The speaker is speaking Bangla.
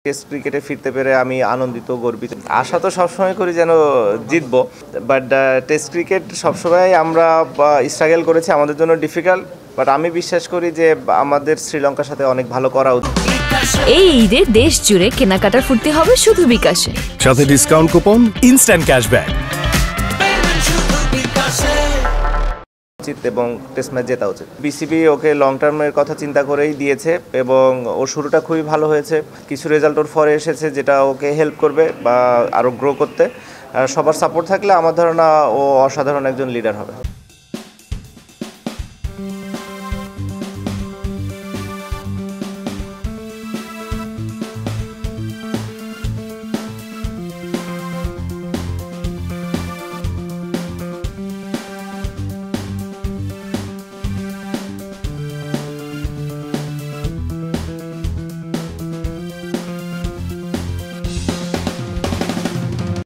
টেস্ট ক্রিকেটে ফিরতে পেরে আমি আনন্দিত, গর্বিত। আশা তো সবসময় করি যেন জিতবো, বাট টেস্ট ক্রিকেট সবসময় আমরা স্ট্রাগল করেছি, আমাদের জন্য ডিফিকাল্ট, বাট আমি বিশ্বাস করি যে আমাদের শ্রীলঙ্কার সাথে অনেক ভালো করা উচিত। এই ঈদে দেশ জুড়ে কেনাকাটার ফুর্তি হবে শুধু বিকাশে, সাথে ডিসকাউন্ট কুপন, ইনস্ট্যান্ট ক্যাশব্যাক এবং টেস্ট ম্যাচ জেতা উচিত। বিসিবি ওকে লং টার্মের কথা চিন্তা করেই দিয়েছে এবং ওর শুরুটা খুবই ভালো হয়েছে। কিছু রেজাল্ট ওর ফরে এসেছে যেটা ওকে হেল্প করবে বা আরও গ্রো করতে। সবার সাপোর্ট থাকলে আমার ধারণা ও অসাধারণ একজন লিডার হবে।